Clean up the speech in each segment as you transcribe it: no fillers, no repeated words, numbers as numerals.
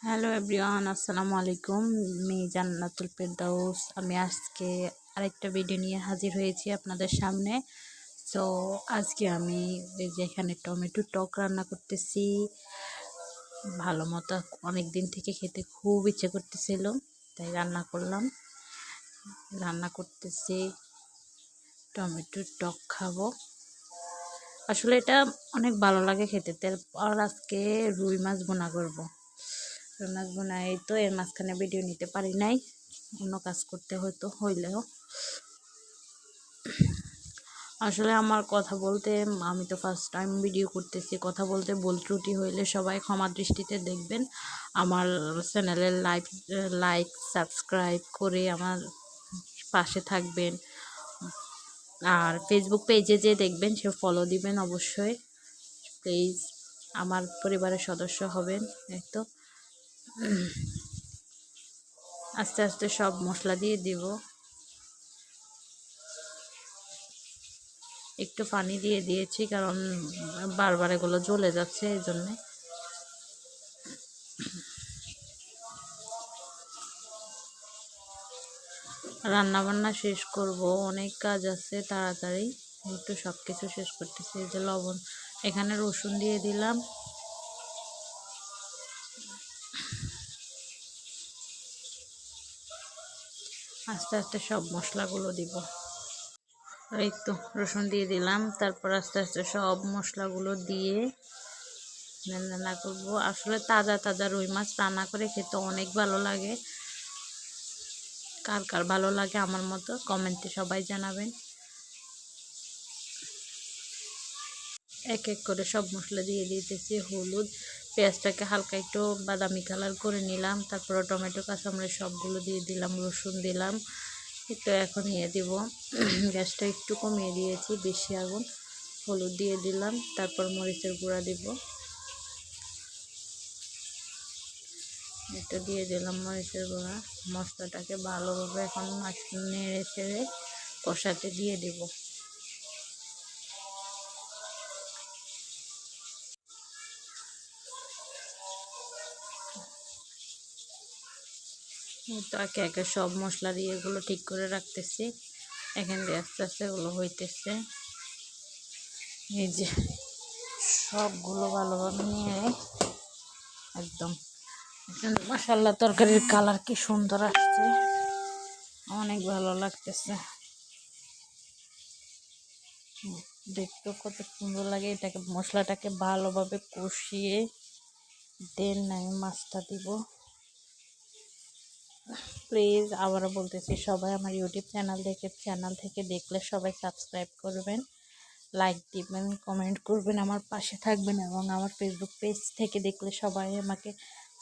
Hello everyone, আসসালামু আলাইকুম। আমি জান্নাতুল ফেরদাউস। আমি আজকে আরেকটা ভিডিও নিয়ে হাজির হয়েছি আপনাদের সামনে। সো আজকে আমি এই যে এখানে টমেটো টক রান্না করতেছি। ভালো মতো অনেক দিন থেকে খেতে খুব ইচ্ছে করতেছিল, তাই রান্না করতেছি টমেটো টক খাবো। আসলে এটা অনেক ভালো লাগে খেতে। আর আজকে রুই মাছ বোনা করবো। মাছ বোনাই তো এর মাঝখানে ভিডিও নিতে পারি নাই, অন্য কাজ করতে হইলেও আসলে আমার কথা বলতে, আমি তো ফার্স্ট টাইম ভিডিও করতেছি, কথা বলতে ভুল ত্রুটি হইলে সবাই ক্ষমা দৃষ্টিতে দেখবেন। আমার চ্যানেলের লাইক সাবস্ক্রাইব করে আমার পাশে থাকবেন। আর ফেসবুক পেজে যে দেখবেন সে ফলো দিবেন অবশ্যই প্লিজ। আমার পরিবারের সদস্য হবেন। এই তো আস্তে আস্তে সব মশলা দিয়ে দিব। একটু পানি দিয়ে দিয়েছি কারণ বারবার এগুলো জ্বলে যাচ্ছে, এই জন্যে। রান্না বান্না শেষ করব, অনেক কাজ আছে, তাড়াতাড়ি একটু সব কিছু শেষ করতেছি। এই যে লবণ, এখানে রসুন দিয়ে দিলাম। আস্তে আস্তে সব মশলাগুলো দিব। এই তো রসুন দিয়ে দিলাম, তারপর আস্তে আস্তে সব মশলাগুলো দিয়ে রান্না করবো। আসলে তাজা তাজা রুই মাছ রান্না করে খেতে অনেক ভালো লাগে। কার কার ভালো লাগে আমার মতো কমেন্টে সবাই জানাবেন। এক এক করে সব মশলা দিয়ে দিতেছি। হলুদ, পেঁয়াজটাকে হালকা একটু বাদামি কালার করে নিলাম, তারপরে টমেটো কাঁচামরিচ সবগুলো দিয়ে দিলাম, রসুন দিলাম। একটু এখন দিব গ্যাসটা একটু কমিয়ে দিয়েছি, বেশি আগুন। হলুদ দিয়ে দিলাম, তারপর মরিচের গুঁড়া দিব, এটা দিয়ে দিলাম মরিচের গুঁড়া। মশলাটাকে ভালোভাবে এখন নেড়ে চেড়ে কষাতে দিয়ে দিব। তো একে একে সব মশলা দিয়ে এগুলো ঠিক করে রাখতেছি। এখান দিয়ে আস্তে আস্তে এগুলো হইতেছে। এই যে সবগুলো ভালোভাবে নিয়ে একদম মাশাআল্লাহ, তরকারির কালার কি সুন্দর আসছে, অনেক ভালো লাগতেছে। দেখতেও কত সুন্দর লাগে। এটাকে মশলাটাকে ভালোভাবে কষিয়ে দেন আমি মাছটা দিব। প্লিজ আবারও বলতেছি, সবাই আমার ইউটিউব চ্যানেল থেকে দেখলে সবাই সাবস্ক্রাইব করবেন, লাইক দিবেন, কমেন্ট করবেন, আমার পাশে থাকবেন। এবং আমার ফেসবুক পেজ থেকে দেখলে সবাই আমাকে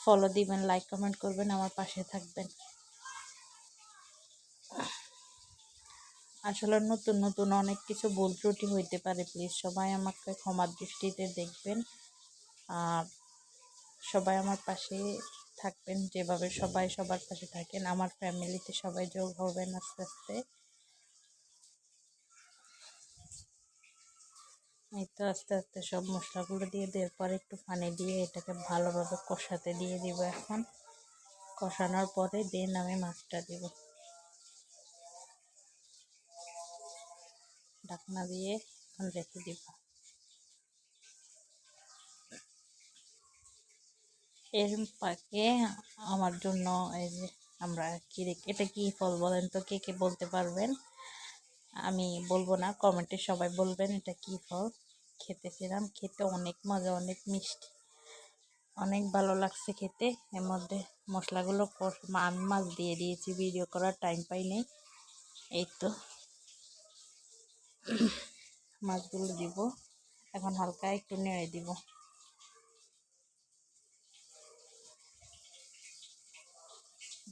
ফলো দিবেন, লাইক কমেন্ট করবেন, আমার পাশে থাকবেন। আসলে নতুন নতুন অনেক কিছু ভুল ত্রুটি হইতে পারে, প্লিজ সবাই আমাকে ক্ষমার দৃষ্টিতে দেখবেন। আর সবাই আমার পাশে থাকবেন, যেভাবে সবাই সবার পাশে থাকেন। আমার ফ্যামিলিতে সবাই যোগ হবেন আস্তে আস্তে। এই তো আস্তে আস্তে সব মশলাগুলো দিয়ে দেওয়ার পর একটু পানি দিয়ে এটাকে ভালোভাবে কষাতে দিয়ে দিব। এখন কষানোর পরে দেন আমি মাছটা দিব, ঢাকনা দিয়ে এখন রেখে দিব। এর পাকে আমার জন্য এই যে আমরা এটা কি ফল বলেন তো, কে কে বলতে পারবেন? আমি বলবো না, কমেন্টে সবাই বলবেন এটা কি ফল। খেতেছিলাম, খেতে অনেক মজা, অনেক মিষ্টি, অনেক ভালো লাগছে খেতে। এর মধ্যে মশলাগুলো আমি মাছ দিয়ে দিয়েছি, ভিডিও করার টাইম পাই নেই। এই তো মাছগুলো দিব, এখন হালকা একটু নেড়ে দিব।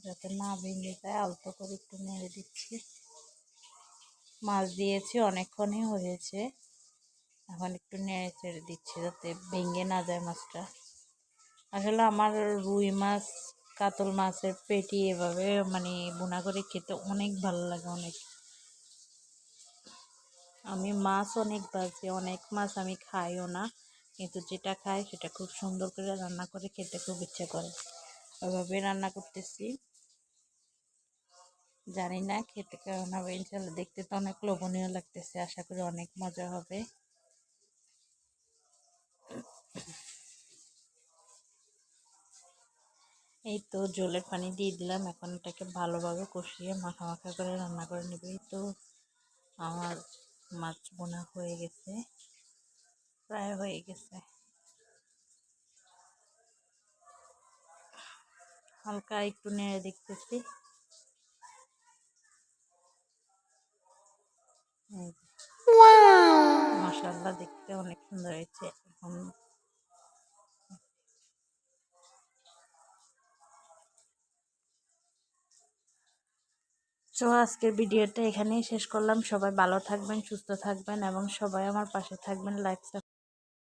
যাতে না ভেঙে যায় আলতো করে একটু নেড়ে দিচ্ছি। মাছ দিয়েছি অনেকক্ষণই হয়েছে, এখন একটু নেড়ে চেড়ে দিচ্ছি যাতে ভেঙে না যায় মাছটা। আসলে আমার রুই মাছ, কাতল মাছের পেটি এভাবে বোনা করে খেতে অনেক ভালো লাগে, অনেক। আমি মাছ অনেক ভাজি, অনেক মাছ আমি খাইও না, কিন্তু যেটা খাই সেটা খুব সুন্দর করে রান্না করে খেতে খুব ইচ্ছে করে। ওইভাবে রান্না করতেছি। জানি না খেতে কেমন হবে, ইনশাল্লাহ। দেখতে তো অনেক লোভনীয় লাগতেছে, আশা করি অনেক মজা হবে। এই তো জলের পানি দিয়ে দিলাম, এখন এটাকে ভালোভাবে কষিয়ে মাখা মাখা করে রান্না করে নেব। এই তো আমার মাছ বোনা হয়ে গেছে, প্রায় হয়ে গেছে। হালকা একটু নেড়ে দেখতেছি। মাশাআল্লাহ, দেখতে অনেক সুন্দর হয়েছে। এখন তো আজকের ভিডিওটা এখানেই শেষ করলাম। সবাই ভালো থাকবেন, সুস্থ থাকবেন এবং সবাই আমার পাশে থাকবেন। লাইক